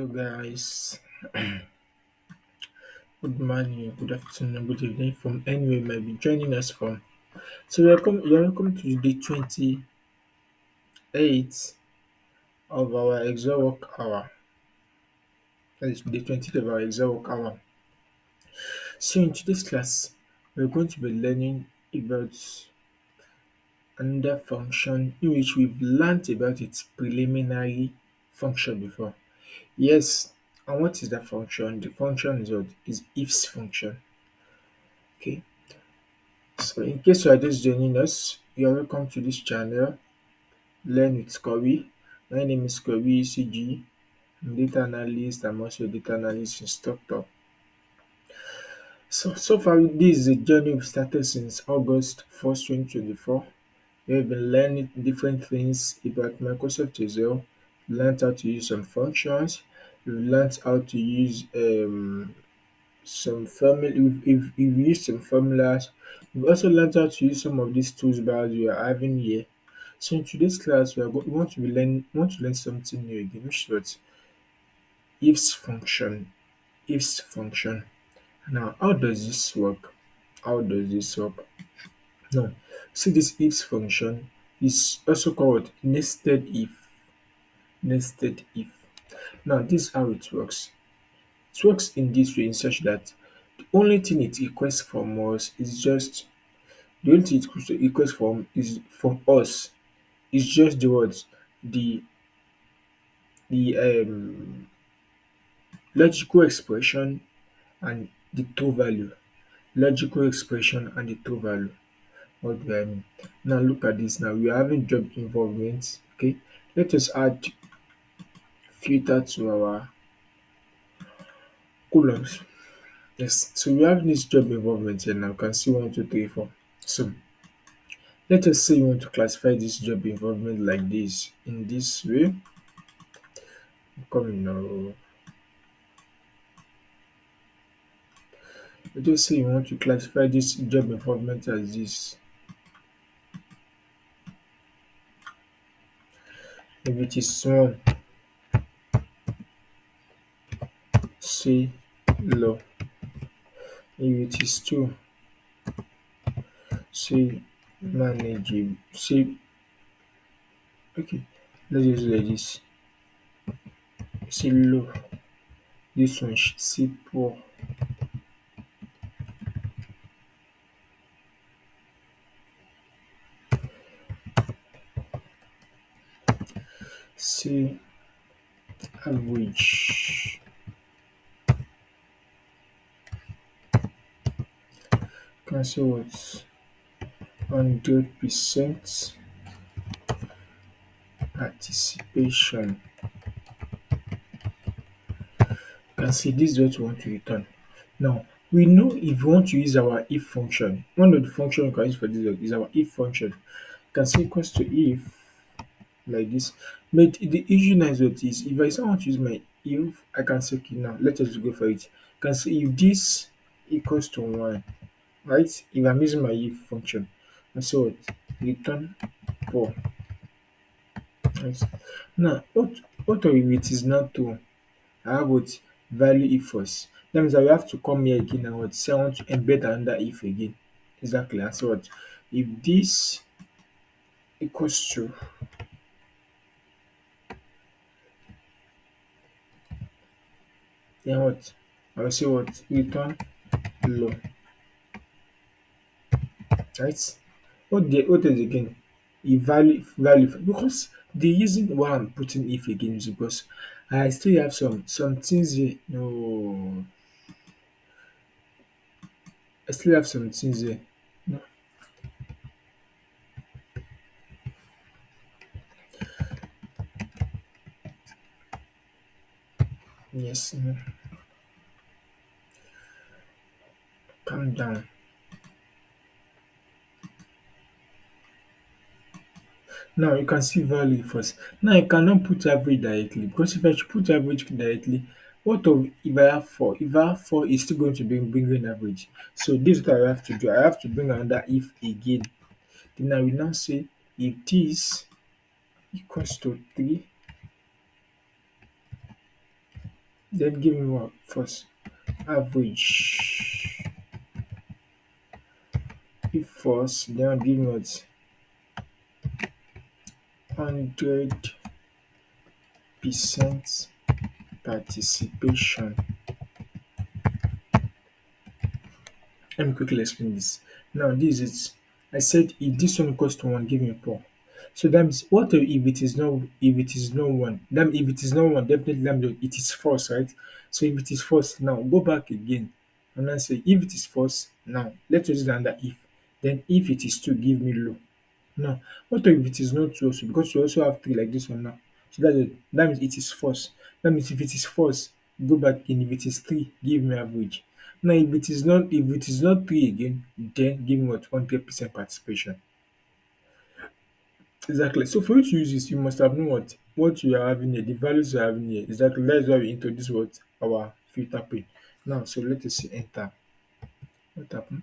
Hello guys, good morning, good afternoon, good evening from anywhere you might be joining us from. So you're welcome to the 28th of our Excel work hour. That is the 20th of our Excel work hour. So in today's class, we're going to be learning about another function in which we've learnt about its preliminary function before. Yes, and what is that function? The function is what is ifs function. Okay. So in case you are just joining us, you are welcome to this channel, Learn with Kobe. My name is Kobe CG. I'm data analyst. I'm also a data analyst instructor. So far, this is a journey we've started since August 1st, 2024. We've been learning different things about Microsoft Excel. We learned how to use some functions. We've learned how to use some formula. We've used some formulas. We've also learned how to use some of these tools bars we are having here. So in today's class, we want to learn something new again, which is what ifs function. Ifs function. Now, how does this work? How does this work? Now, see this ifs function is also called nested if. Nested if. Now, this is how it works. It works in this way, in such that the only thing it requests from us is just the only thing it requests from us is just the words, the the logical expression and the true value. Logical expression and the true value. What do I mean? Now look at this. Now we are having job involvement. Okay, let us add filter to our columns. Yes, so we have this job involvement here now. You can see one, two, three, four. So let us say you want to classify this job involvement like this in this way. Come now. Let us say you want to classify this job involvement as this. If it is one, say low. If it is two, say manageable. Say okay. Let's just do like this. Say low. This one say poor. Say average. Can say what? 100% participation. Can say this is what we want to return. Now we know if we want to use our if function, one of the functions we can use for this is our if function. You can say equals to if like this. But the issue now is what is if I say I want to use my if, I can say okay now let us go for it. You can say if this equals to one, right? If I'm using my if function, and so what return poor. Right? Now what of if it is not true? I have what value if false. That means I will have to come here again and what say I want to embed another if again. Exactly. And so what if this equals to, then what I will say what return low, right? What is again? If value because the reason why I'm putting if again is because I still have some things here. No, I still have some things here. No, yes, no, calm down. Now you can see value first. Now I cannot put average directly because if I should put average directly, what of if I have four? If I have four, it's still going to bring in average. So this is what I have to do. I have to bring another if again. Then I will now say if this equals to 3, Then give me what first? Average. If first, then give me what? 100% participation. Let me quickly explain this. Now, this is I said if this one equals to one, give me a four. So that means what if it is not one? Then if it is not one, definitely that means it is false, right? So if it is false, now go back again and then say if it is false, now let's use it under if. Then if it is two, give me low. Now, what if it is not two also? Because you also have three like this one now. So that means it is false. That means if it is false, go back in. If it is three, give me average. Now, if it is not three again, then give me what 100% participation. Exactly. So for you to use this, you must have known what you are having here, the values you are having here. Exactly. That is why we introduce what our filter page. Now, so let us see enter. What happened?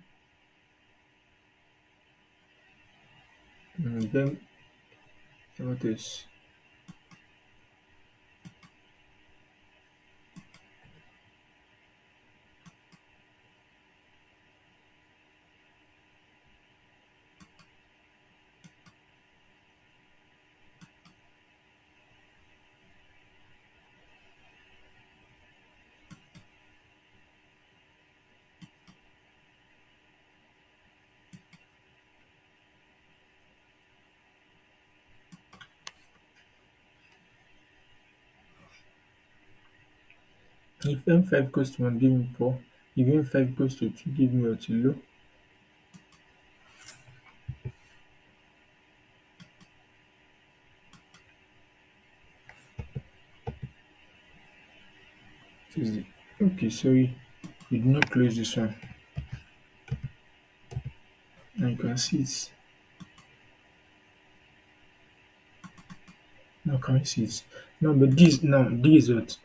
Then what is if M5 equals to 1, give me 4. If M5 equals to 2, give me what low. This is okay, sorry, we did not close this one. Now you can see it. Now can you see it? Now, but this is what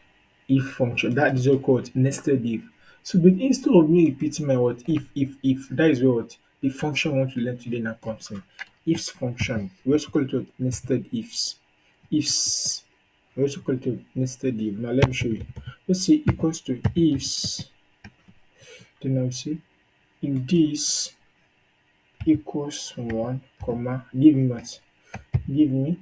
if function. That is what called nested if. So, but instead of me repeating my what if, that is what the function I want to learn today now comes in. Ifs function. We also call it what nested ifs. Ifs. We also call it what nested if. Now let me show you. Let's say equals to ifs. Then I'll say if this equals one, comma, give me what? Give me.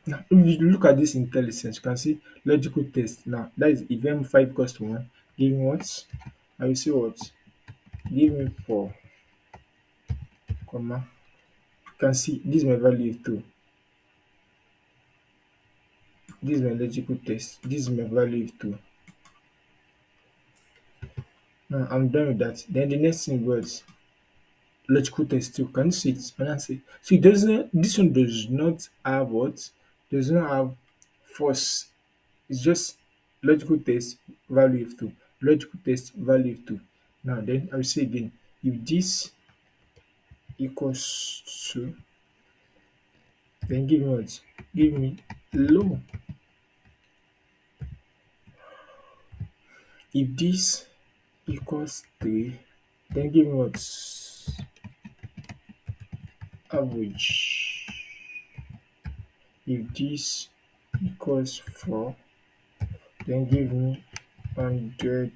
Now, if you look at this intelligence, you can see logical test. Now, that is if M5 equals to 1, give me what? I will say what? Give me 4, comma. You can see this is my value of 2. This is my logical test. This is my value of 2. Now, I'm done with that. Then the next thing was logical test 2. Can you see it? When I say, so it doesn't, this one does not have what? Does not have force. It's just logical test value of 2. Logical test value of 2. Now then I will say again, if this equals to, then give me what? Give me low. If this equals 3, then give me what? Average. If this equals 4, then give me 100%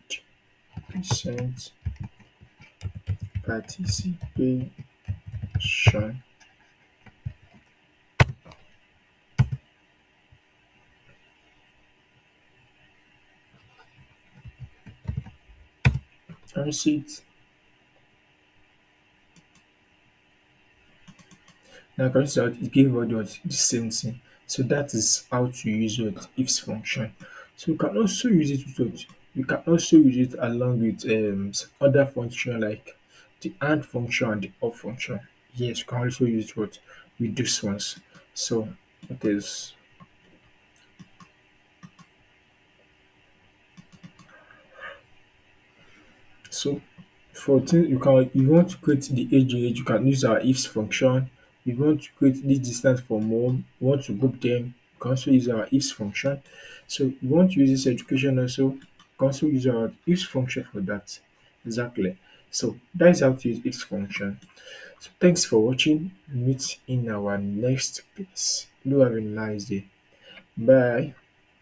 participation. Can you see it? Now can you see that it gave us what the same thing. So that is how to use what ifs function. So you can also use it with what? You can also use it along with other function like the and function and the or function. Yes, you can also use it what with these ones. So it is so for things you can if you want to create the age, you can use our ifs function. If you want to create this distance from home, you want to group them, you can also use our ifs function. So if you want to use this education also, you can also use our ifs function for that. Exactly. So that is how to use ifs function. So thanks for watching. Meet in our next class. Do have a nice day. Bye.